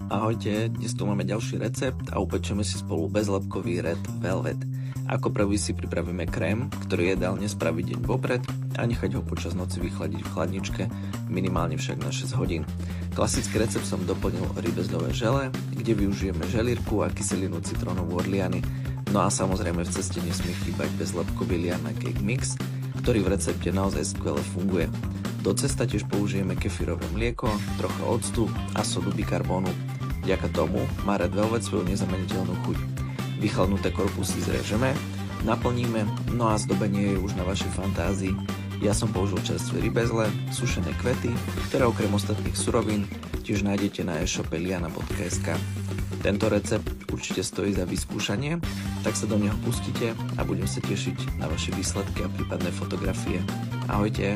Ahojte, dnes tu máme ďalší recept a upečeme si spolu bezlepkový Red Velvet. Ako prvý si pripravíme krém, ktorý je ideálne spraviť deň vopred a nechať ho počas noci vychladiť v chladničke, minimálne však na 6 hodín. Klasický recept som doplnil rybezľové žele, kde využijeme želírku a kyselinu citrónovú Orliany. No a samozrejme v ceste nesmie chýbať bezlepkový Liana Cake Mix, ktorý v recepte naozaj skvele funguje. Do cesta tiež použijeme kefirové mlieko, trocha octu a sodu bikarbónu. Vďaka tomu má Red Velvet svoju nezameniteľnú chuť. Vychladnuté korpusy zrežeme, naplníme, no a zdobenie je už na vašej fantázii. Ja som použil čerstvé rybezle, sušené kvety, ktoré okrem ostatných surovín tiež nájdete na e-shope liana.sk. Tento recept určite stojí za vyskúšanie, tak sa do neho pustite a budem sa tešiť na vaše výsledky a prípadné fotografie. Ahojte!